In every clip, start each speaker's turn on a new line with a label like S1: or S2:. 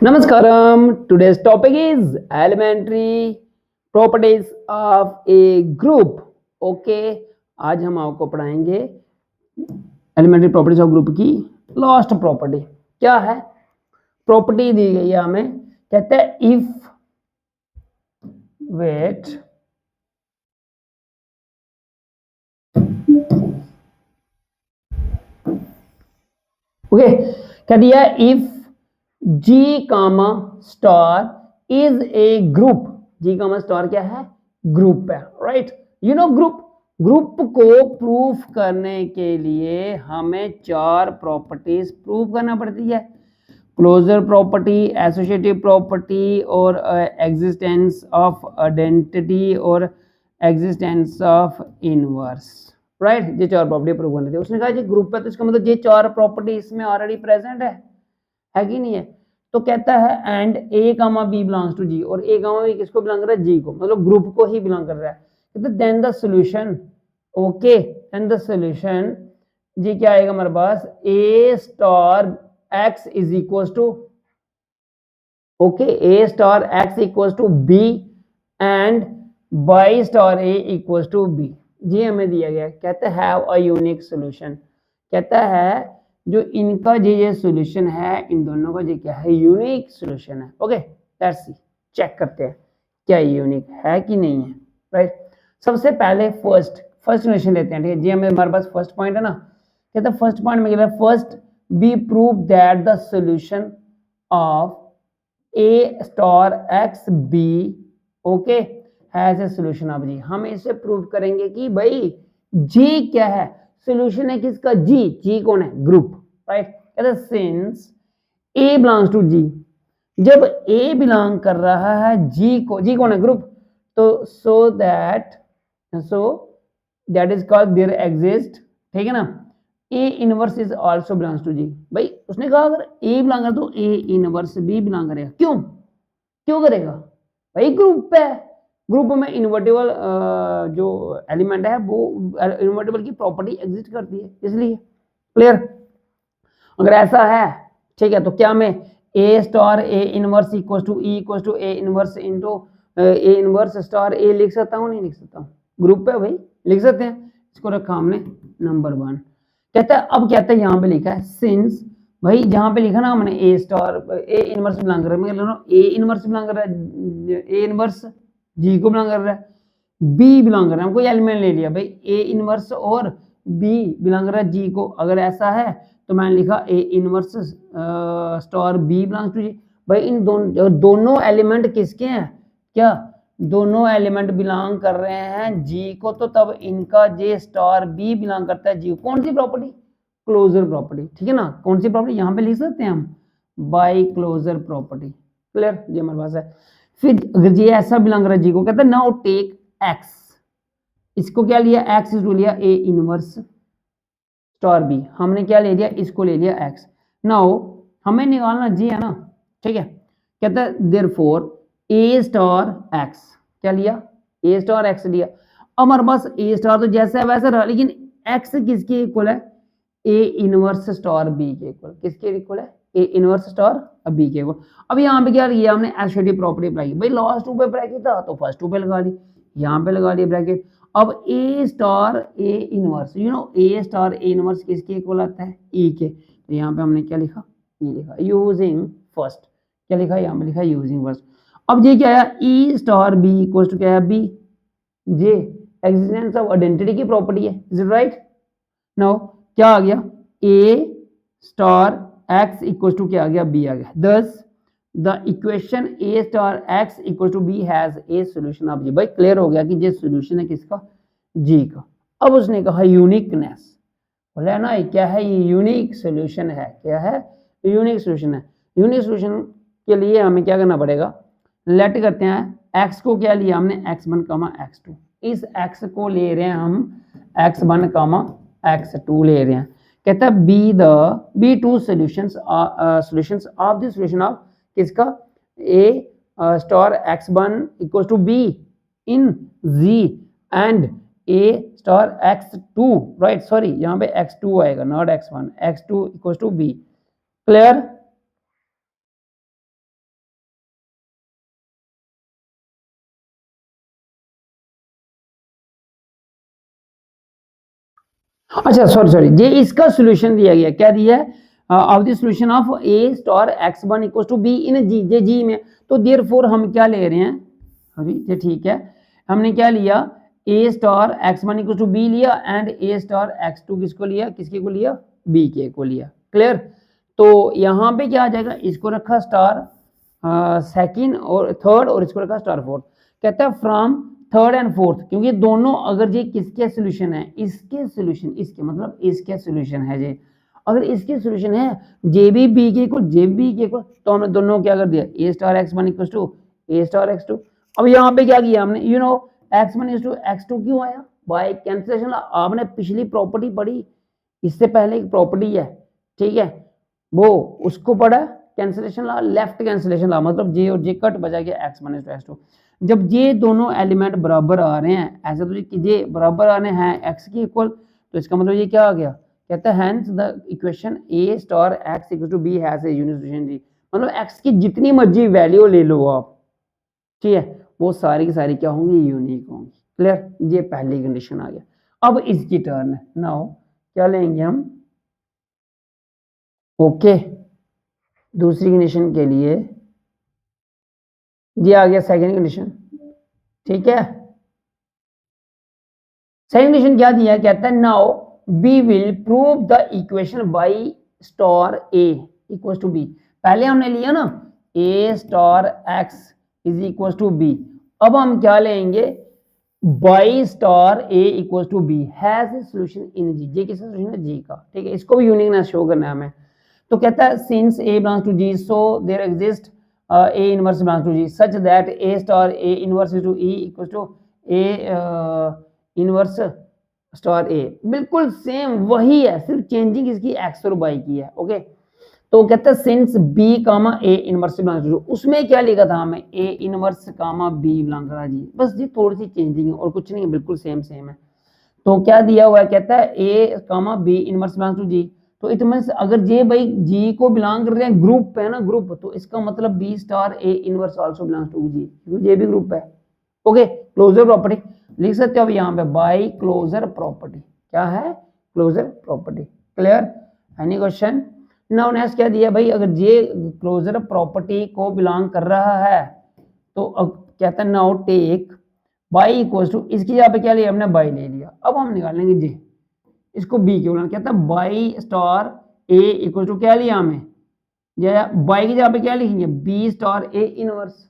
S1: Namaskaram. Today's topic is elementary properties of a group. Okay, आज हम आपको पढ़ाएंगे एलिमेंट्री प्रॉपर्टीज ऑफ ग्रुप की लास्ट प्रॉपर्टी। क्या है? प्रॉपर्टी दी गई है हमें, कहते हैं इफ वेट ओके कह दिया if G comma star is a group. G comma star क्या है? ग्रुप है, राइट। यू नो ग्रुप को प्रूफ करने के लिए हमें चार प्रॉपर्टीज प्रूफ करना पड़ती है। क्लोजर प्रॉपर्टी, एसोसिएटिव प्रॉपर्टी और एग्जिस्टेंस ऑफ आइडेंटिटी और एग्जिस्टेंस ऑफ इनवर्स, राइट। ये चार प्रॉपर्टी प्रूव करनी थी। उसने कहा जी ग्रुप है तो इसका मतलब ये चार प्रॉपर्टी इसमें ऑलरेडी प्रेजेंट है कि नहीं है? तो कहता है and a comma b belongs to G, और ए कामा बी किसको बिलोंग कर रहा है? जी को, मतलब ग्रुप को ही बिलोंग कर रहा है। कहते then the solution, okay, and the solution G क्या आएगा हमारे पास? A star x is equal to, okay, a star x equal to B and y star A equal to b. ये हमें दिया गया। कहते हैं हैव अ यूनिक सॉल्यूशन। कहता है जो इनका ये सॉल्यूशन है, इन दोनों का ये क्या है? यूनिक सॉल्यूशन है। ओके, लेट्स सी, चेक करते हैं क्या यूनिक है कि नहीं है, राइट। सबसे पहले फर्स्ट सॉल्यूशन लेते हैं, ठीक है जी। हमारे पास फर्स्ट पॉइंट है ना। कहता है फर्स्ट पॉइंट में first we prove that the solution of a star x b, okay, has a solution of G. हम इसे प्रूव करेंगे कि भाई जी क्या है? सॉल्यूशन है किसका? जी कौन है? Group, right. कहते सिंस ए बिलोंग्स टू जी, जब ए बिलोंग कर रहा है जी को, जी कौन है? ग्रुप। तो so that is called there exist, ठीक है ना। A inverse is also belongs to G. भाई उसने कहा अगर ए बिलोंग कर तो ए इनवर्स भी बिलोंग करेगा। क्यों करेगा? भाई ग्रुप है, ग्रुप में इन्वर्टेबल जो एलिमेंट है वो इन्वर्टेबल की प्रॉपर्टी एग्जिस्ट करती है, इसलिए। क्लियर? अगर ऐसा है, ठीक है, तो क्या मैं a star A inverse equal to e equal to a inverse into a inverse star a लिख सकता हूँ? नहीं लिख सकता हूँ, ग्रुप है भाई, लिख सकते हैं। इसको रखा हमने नंबर 1। कहता है अब कहता है यहाँ पे लिखा है सिंस, भाई जहाँ पे लिखा ना हमने ए स्टार ए इनवर्स बिलोंग कर रहा है, मैं कह रहा हूँ ए इनवर्स बिलोंग कर रहा है, ए इनवर्स जी को बिलोंग कर रहा है, बी बिलोंग कर रहा है, हम कोई एलिमेंट ले लिया भाई ए इनवर्स और बी बिलोंग कर रहा है जी को। अगर ऐसा है तो मैंने लिखा a inverse star b belongs to G. भाई इन दोनों एलिमेंट किसके हैं? क्या दोनों एलिमेंट बिलोंग कर रहे हैं जी को, तो तब इनका जे स्टार बी बिलोंग करता है जी को। कौन सी प्रॉपर्टी? क्लोजर प्रॉपर्टी, ठीक है ना। कौन सी प्रॉपर्टी? यहाँ पे लिख सकते हैं हम बाई क्लोजर प्रॉपर्टी। क्लियर? ये हमारे पास है। फिर अगर ये ऐसा बिलोंग कर रहा है जी को, कहते हैं नाउ टेक एक्स, इसको क्या लिया? एक्स इसको लिया ए इनवर्स स्टार बी, हमने क्या ले लिया? इसको ले लिया एक्स। नाउ हमें निकालना जी है ना, ठीक है। कहता है देयरफॉर ए स्टार एक्स, क्या लिया? ए स्टार एक्स लिया। अब हमारे पास ए स्टार तो जैसा है वैसा रहा, लेकिन एक्स किसके इक्वल है? ए इनवर्स स्टार बी के इक्वल। किसके इक्वल है? ए इनवर्स स्टार बी के इक्वल। अब यहाँ पे क्या किया हमने? एसोसिएटिव प्रॉपर्टी अप्लाई की। भाई लास्ट टू पे ब्रैकेट था तो फर्स्ट टू पे लगा दी, यहाँ पे लगा दिया ब्रैकेट। अब a star A inverse, you know a star A inverse किसके इक्वल आता है? ई के। तो यहाँ पे हमने क्या लिखा? ई लिखा। यूजिंग फर्स्ट, क्या लिखा? यहाँ पे लिखा यूजिंग फर्स्ट। अब ये क्या है? E star b equal to क्या है? बी। जे एक्जिस्टेंस ऑफ आइडेंटिटी की प्रॉपर्टी है, इज इट राइट? नाउ क्या आ गया? A star x equal to क्या आ गया? बी आ गया। Thus the equation a star x equal to B has a solution of G. भाई क्लियर हो गया कि ये सोल्यूशन है किसका? जी का। अब उसने कहा यूनिकनेस, बोला ना क्या है? ये यूनिक सोल्यूशन है। क्या है? यूनिक सोल्यूशन है। यूनिक सोल्यूशन के लिए हमें क्या करना पड़ेगा? लेट करते हैं एक्स को क्या लिया हमने? x1 कामा x2। इस x को ले रहे हैं हम x1 कामा x2 ले रहे हैं। कहता है be two solutions of the solution of किसका? a star x1 equal to b in z and a star x2, right, sorry यहाँ पे x2 आएगा, not x1, x2 equal to b। Clear? अच्छा सॉरी ये इसका सॉल्यूशन दिया गया, क्या दिया है, of the solution of a star x1 equal to b in G में। तो देयरफॉर हम क्या ले रहे हैं, अरे ये ठीक है, हमने क्या लिया, a star x1 equal to b लिया एंड a स्टार x2 किसको लिया, किसके को लिया, b के को लिया। क्लियर। तो यहाँ पे क्या आ जाएगा, इसको रखा स्टार सेकंड और थर्ड और इसको रखा स्टार फोर्थ। कहता है फ्रॉम थर्ड एंड फोर्थ, क्योंकि दोनों अगर ये किसके सॉल्यूशन है, इसके सॉल्यूशन, इसके मतलब इसके सॉल्यूशन है ये, अगर इसके सॉल्यूशन है जे बी बी के इक्वल जे बी के इक्वल, तो हमने दोनों क्या कर दिया, a star x one equal to a star x two. अब यहाँ पे क्या किया हमने, x one equal to x two क्यों आया, बाय कैंसिलेशन। आपने पिछली प्रॉपर्टी पढ़ी, इससे पहले एक प्रॉपर्टी है, ठीक है, वो उसको पढ़ा, कैंसिलेशन ला, लेफ्ट कैंसिलेशन ला, मतलब जे और जे कट बचा गया एक्स वन एक्स टू। जब ये दोनों एलिमेंट बराबर आ रहे हैं, ऐसा तो ये बराबर आ रहे हैं एक्स के इक्वल, तो इसका मतलब ये क्या आ गया, कहता है hence the equation a star x equal to B has a unique solution G. मतलब एक्स की जितनी मर्जी वैल्यू ले लो आप, ठीक है, वो सारी की सारी क्या होंगी, यूनिक होंगी। क्लियर, ये पहली कंडीशन आ गया। अब इसकी टर्न है, नाउ क्या लेंगे हम, ओके दूसरी कंडीशन के लिए ये आ गया सेकंड कंडीशन, ठीक है। सेकंड कंडीशन क्या दिया, कहता है now we will prove the equation y star A equal to b. पहले हमने लिया ना a star x is equal to b, अब हम क्या लेंगे, y star A equal to B has a solution in G. जे किसका सॉल्यूशन है, जी का, ठीक है, इसको भी यूनिकनेस शो करना है हमें। तो कहता है since A belongs to G so there exist a inverse belongs to G such that a star a inverse to E equals to a inverse star A। बिल्कुल सेम वही है, सिर्फ चेंजिंग इसकी x और y की है। Okay, तो कहता है since B comma A inverse belongs to, उसमें क्या लिखा था हमें, A inverse comma B belong करा जी, बस जी थोड़ी सी चेंजिंग है और कुछ नहीं है, बिल्कुल सेम है। तो क्या दिया हुआ है, कहता है A comma B inverse belongs to G। तो इट मींस अगर जे भाई जी को बिलोंग कर रहे हैं, ग्रुप है ना ग्रुप, तो इसका मतलब b star A inverse also belongs to G, क्योंकि ये भी ग्रुप है। ओके, क्लोजर प्रॉपर्टी लिख सकते हो अब यहाँ पे, बाय क्लोजर प्रॉपर्टी, क्या है, closure property. Clear, any question. Now next क्या दिया भाई, अगर जे क्लोजर प्रॉपर्टी को बिलोंग कर रहा है तो अब कहता है now take y equal to, इसकी जगह पे क्या लिया हमने, बाई ले लिया। अब हम निकालेंगे जे, इसको बी के बोलना, कहता है y star A equal to क्या लिया हमें, बाई की जगह पे क्या लिखेंगे, बी स्टार ए इनवर्स,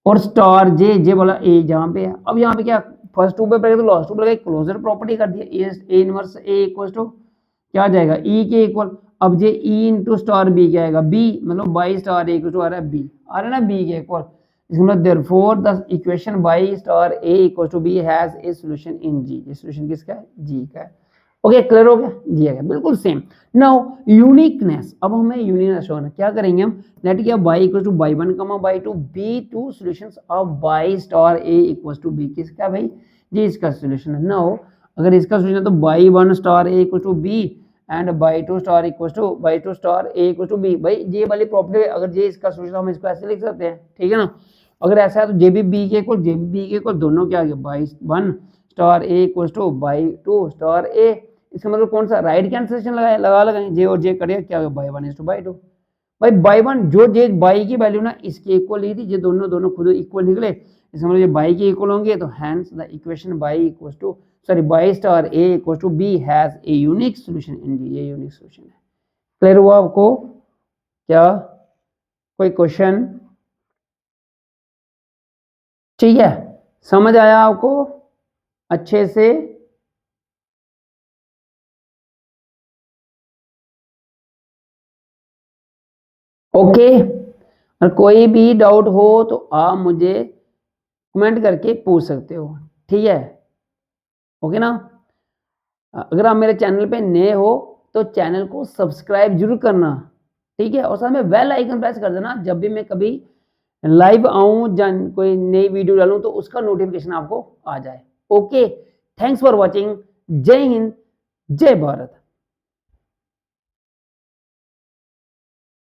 S1: और स्टार जे बोला ए जहां पे है। अब यहाँ पे क्या, फर्स्ट टू पे पड़ेगा तो लास्ट टू पे क्लोजर प्रॉपर्टी कर दिया, a inverse a equal to क्या आ जाएगा, ई के इक्वल। अब जे ई इंटू स्टार बी क्या आएगा, बी, मतलब y star A equal to आ रहा है बी, आ रहा है ना बी के इक्वल। इसका मतलब therefore the equation y star A equal to B has a solution in G. ये सॉल्यूशन किसका है, जी का है। ओके, क्लियर हो गया, दिया गया बिल्कुल सेम। नाउ यूनिकनेस, अब हमें यूनिकनेस शो करना, क्या करेंगे हम, लेट क्या y equal to y one comma y two be two solutions of y star A equal to B, किसका भाई, जी इसका सॉल्यूशन है। नाउ अगर इसका सॉल्यूशन है तो y one star A equal to B and y two star equal to y two star A equal to B. भाई ये वाली प्रॉपर्टी, अगर ये इसका सॉल्यूशन, हम इसको ऐसे लिख सकते हैं, ठीक है ना। अगर ऐसा है तो जे भी बी के इक्वल, जे बी के इक्वल दोनों क्या आ गया, y one star A equal to y two star a. इसका मतलब कौन सा, राइट कैंसिलेशन लगाए जे और जे करेगा क्या, by one is to y to. भाई बाई वन जो जे बाई की वैल्यू ना इसके इक्वल ली थी, ये दोनों खुद इक्वल निकले, इसका मतलब ये बाई के इक्वल होंगे, तो hence the equation y equal to sorry y star A equal to B has a unique solution in D, ये यूनिक सॉल्यूशन है। क्लियर हुआ आपको, क्या कोई क्वेश्चन, ठीक है, समझ आया आपको अच्छे से। ओके, और कोई भी डाउट हो तो आप मुझे कमेंट करके पूछ सकते हो, ठीक है, ओके ना। अगर आप मेरे चैनल पे नए हो तो चैनल को सब्सक्राइब जरूर करना, ठीक है, और साथ में बेल आइकन प्रेस कर देना, जब भी मैं कभी लाइव आऊं या कोई नई वीडियो डालूं तो उसका नोटिफिकेशन आपको आ जाए। ओके, थैंक्स फॉर वॉचिंग, जय हिंद, जय भारत।